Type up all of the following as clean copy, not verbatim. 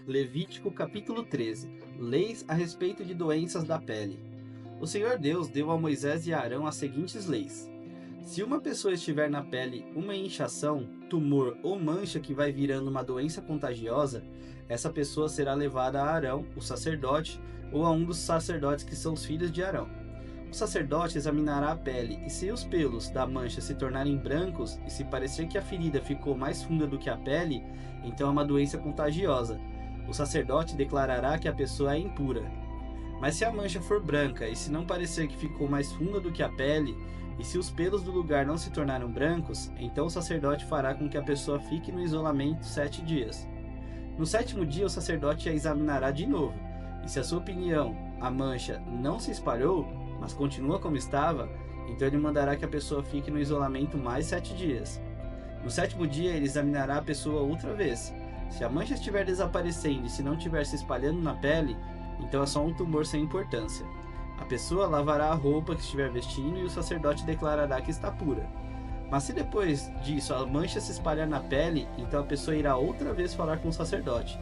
Levítico capítulo 13. Leis a respeito de doenças da pele. O Senhor Deus deu a Moisés e a Arão as seguintes leis. Se uma pessoa estiver na pele uma inchação, tumor ou mancha que vai virando uma doença contagiosa, essa pessoa será levada a Arão, o sacerdote, ou a um dos sacerdotes que são os filhos de Arão. O sacerdote examinará a pele, e se os pelos da mancha se tornarem brancos e se parecer que a ferida ficou mais funda do que a pele, então é uma doença contagiosa. O sacerdote declarará que a pessoa é impura. Mas se a mancha for branca e se não parecer que ficou mais funda do que a pele, e se os pelos do lugar não se tornaram brancos, então o sacerdote fará com que a pessoa fique no isolamento 7 dias. No 7º dia o sacerdote a examinará de novo, e se a sua opinião, a mancha, não se espalhou, mas continua como estava, então ele mandará que a pessoa fique no isolamento mais 7 dias. No 7º dia ele examinará a pessoa outra vez. Se a mancha estiver desaparecendo e se não estiver se espalhando na pele, então é só um tumor sem importância. A pessoa lavará a roupa que estiver vestindo e o sacerdote declarará que está pura. Mas se depois disso a mancha se espalhar na pele, então a pessoa irá outra vez falar com o sacerdote.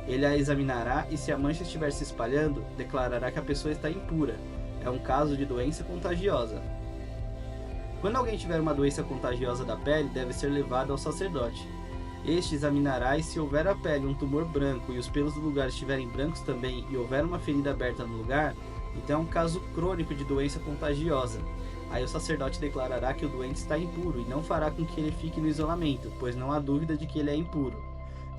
Ele a examinará e se a mancha estiver se espalhando, declarará que a pessoa está impura. É um caso de doença contagiosa. Quando alguém tiver uma doença contagiosa da pele, deve ser levado ao sacerdote. Este examinará e se houver na pele um tumor branco e os pelos do lugar estiverem brancos também e houver uma ferida aberta no lugar, então é um caso crônico de doença contagiosa. Aí o sacerdote declarará que o doente está impuro e não fará com que ele fique no isolamento, pois não há dúvida de que ele é impuro.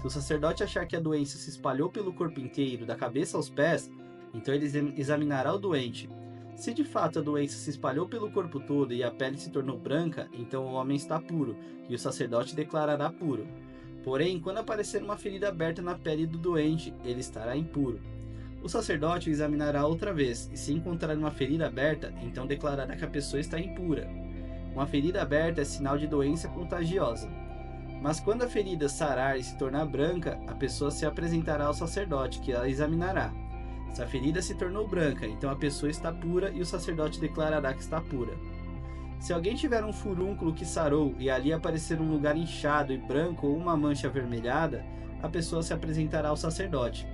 Se o sacerdote achar que a doença se espalhou pelo corpo inteiro, da cabeça aos pés, então ele examinará o doente. Se de fato a doença se espalhou pelo corpo todo e a pele se tornou branca, então o homem está puro, e o sacerdote declarará puro. Porém, quando aparecer uma ferida aberta na pele do doente, ele estará impuro. O sacerdote o examinará outra vez, e se encontrar uma ferida aberta, então declarará que a pessoa está impura. Uma ferida aberta é sinal de doença contagiosa. Mas quando a ferida sarar e se tornar branca, a pessoa se apresentará ao sacerdote, que a examinará. Se a ferida se tornou branca, então a pessoa está pura e o sacerdote declarará que está pura. Se alguém tiver um furúnculo que sarou e ali aparecer um lugar inchado e branco ou uma mancha avermelhada, a pessoa se apresentará ao sacerdote.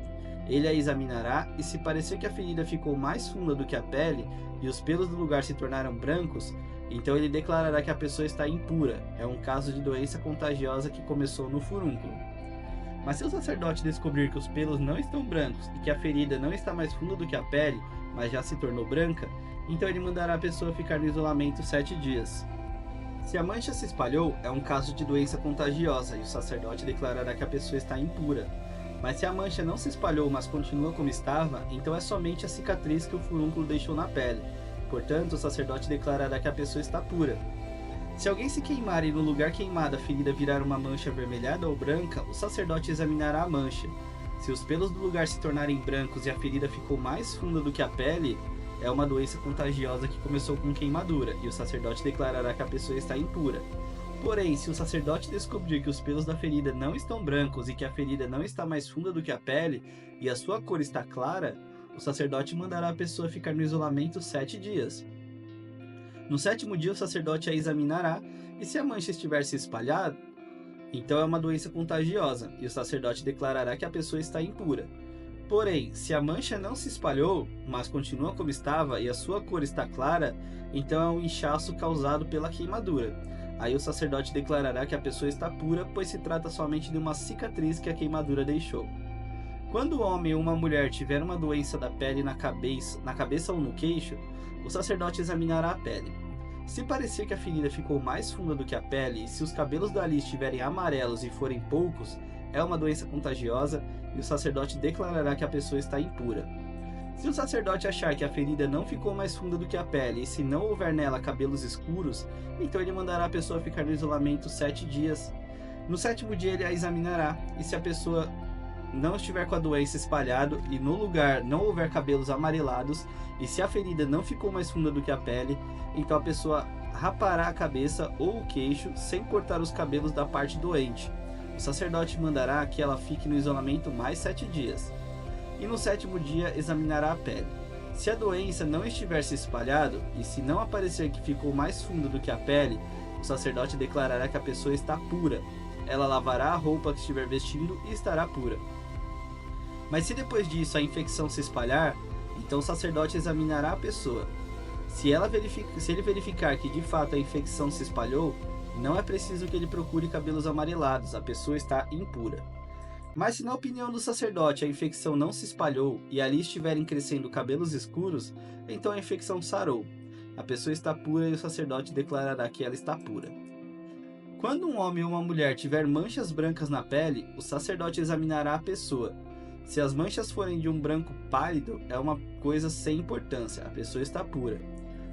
Ele a examinará e se parecer que a ferida ficou mais funda do que a pele e os pelos do lugar se tornaram brancos, então ele declarará que a pessoa está impura. É um caso de doença contagiosa que começou no furúnculo. Mas se o sacerdote descobrir que os pelos não estão brancos e que a ferida não está mais funda do que a pele, mas já se tornou branca, então ele mandará a pessoa ficar no isolamento 7 dias. Se a mancha se espalhou, é um caso de doença contagiosa e o sacerdote declarará que a pessoa está impura. Mas se a mancha não se espalhou, mas continua como estava, então é somente a cicatriz que o furúnculo deixou na pele. Portanto, o sacerdote declarará que a pessoa está pura. Se alguém se queimar e no lugar queimado a ferida virar uma mancha avermelhada ou branca, o sacerdote examinará a mancha. Se os pelos do lugar se tornarem brancos e a ferida ficou mais funda do que a pele, é uma doença contagiosa que começou com queimadura, e o sacerdote declarará que a pessoa está impura. Porém, se o sacerdote descobrir que os pelos da ferida não estão brancos e que a ferida não está mais funda do que a pele, e a sua cor está clara, o sacerdote mandará a pessoa ficar no isolamento 7 dias. No 7º dia o sacerdote a examinará, e se a mancha estiver se espalhada, então é uma doença contagiosa, e o sacerdote declarará que a pessoa está impura. Porém, se a mancha não se espalhou, mas continua como estava e a sua cor está clara, então é um inchaço causado pela queimadura. Aí o sacerdote declarará que a pessoa está pura, pois se trata somente de uma cicatriz que a queimadura deixou. Quando o homem ou uma mulher tiver uma doença da pele na cabeça ou no queixo, o sacerdote examinará a pele. Se parecer que a ferida ficou mais funda do que a pele e se os cabelos dali estiverem amarelos e forem poucos, é uma doença contagiosa e o sacerdote declarará que a pessoa está impura. Se o sacerdote achar que a ferida não ficou mais funda do que a pele e se não houver nela cabelos escuros, então ele mandará a pessoa ficar no isolamento 7 dias. No 7º dia ele a examinará, e se a pessoa não estiver com a doença espalhada e no lugar não houver cabelos amarelados, e se a ferida não ficou mais funda do que a pele, então a pessoa rapará a cabeça ou o queixo sem cortar os cabelos da parte doente. O sacerdote mandará que ela fique no isolamento mais 7 dias. E no 7º dia examinará a pele. Se a doença não estiver se espalhado, e se não aparecer que ficou mais funda do que a pele, o sacerdote declarará que a pessoa está pura. Ela lavará a roupa que estiver vestindo e estará pura. Mas se depois disso a infecção se espalhar, então o sacerdote examinará a pessoa. Se ele verificar que de fato a infecção se espalhou, não é preciso que ele procure cabelos amarelados, a pessoa está impura. Mas se na opinião do sacerdote a infecção não se espalhou e ali estiverem crescendo cabelos escuros, então a infecção sarou. A pessoa está pura e o sacerdote declarará que ela está pura. Quando um homem ou uma mulher tiver manchas brancas na pele, o sacerdote examinará a pessoa. Se as manchas forem de um branco pálido, é uma coisa sem importância, a pessoa está pura.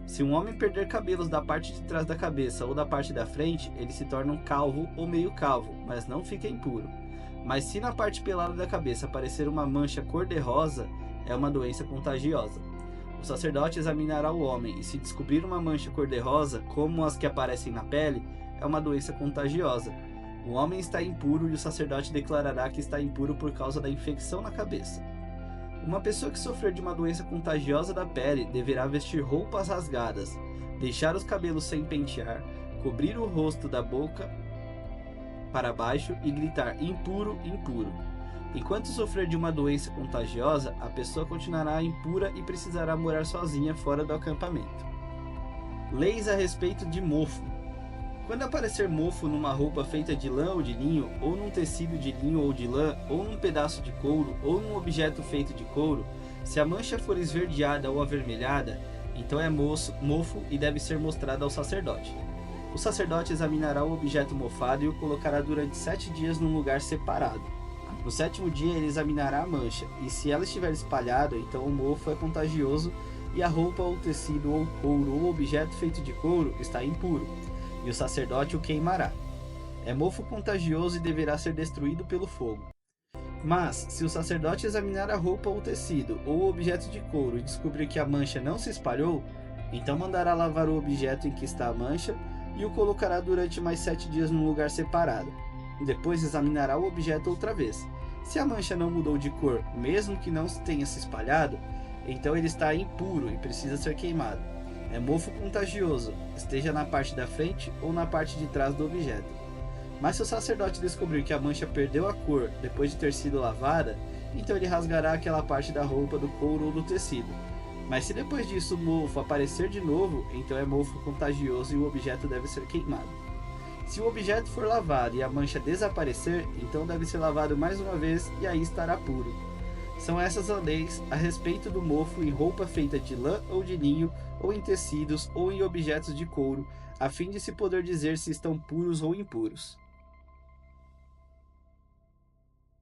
Se um homem perder cabelos da parte de trás da cabeça ou da parte da frente, ele se torna um calvo ou meio calvo, mas não fica impuro. Mas se na parte pelada da cabeça aparecer uma mancha cor-de-rosa, é uma doença contagiosa. O sacerdote examinará o homem e se descobrir uma mancha cor-de-rosa, como as que aparecem na pele, é uma doença contagiosa. O homem está impuro e o sacerdote declarará que está impuro por causa da infecção na cabeça. Uma pessoa que sofrer de uma doença contagiosa da pele deverá vestir roupas rasgadas, deixar os cabelos sem pentear, cobrir o rosto da boca para baixo e gritar impuro, impuro. Enquanto sofrer de uma doença contagiosa, a pessoa continuará impura e precisará morar sozinha fora do acampamento. Leis a respeito de mofo. Quando aparecer mofo numa roupa feita de lã ou de linho, ou num tecido de linho ou de lã, ou num pedaço de couro, ou num objeto feito de couro, se a mancha for esverdeada ou avermelhada, então é mofo e deve ser mostrado ao sacerdote. O sacerdote examinará o objeto mofado e o colocará durante 7 dias num lugar separado. No 7º dia ele examinará a mancha, e se ela estiver espalhada, então o mofo é contagioso e a roupa ou tecido ou couro ou objeto feito de couro está impuro, e o sacerdote o queimará. É mofo contagioso e deverá ser destruído pelo fogo. Mas, se o sacerdote examinar a roupa ou tecido ou objeto de couro e descobrir que a mancha não se espalhou, então mandará lavar o objeto em que está a mancha e o colocará durante mais 7 dias num lugar separado. Depois examinará o objeto outra vez. Se a mancha não mudou de cor, mesmo que não tenha se espalhado, então ele está impuro e precisa ser queimado. É mofo contagioso, esteja na parte da frente ou na parte de trás do objeto. Mas se o sacerdote descobrir que a mancha perdeu a cor depois de ter sido lavada, então ele rasgará aquela parte da roupa, do couro ou do tecido. Mas se depois disso o mofo aparecer de novo, então é mofo contagioso e o objeto deve ser queimado. Se o objeto for lavado e a mancha desaparecer, então deve ser lavado mais uma vez e aí estará puro. São essas as leis a respeito do mofo em roupa feita de lã ou de linho, ou em tecidos ou em objetos de couro, a fim de se poder dizer se estão puros ou impuros.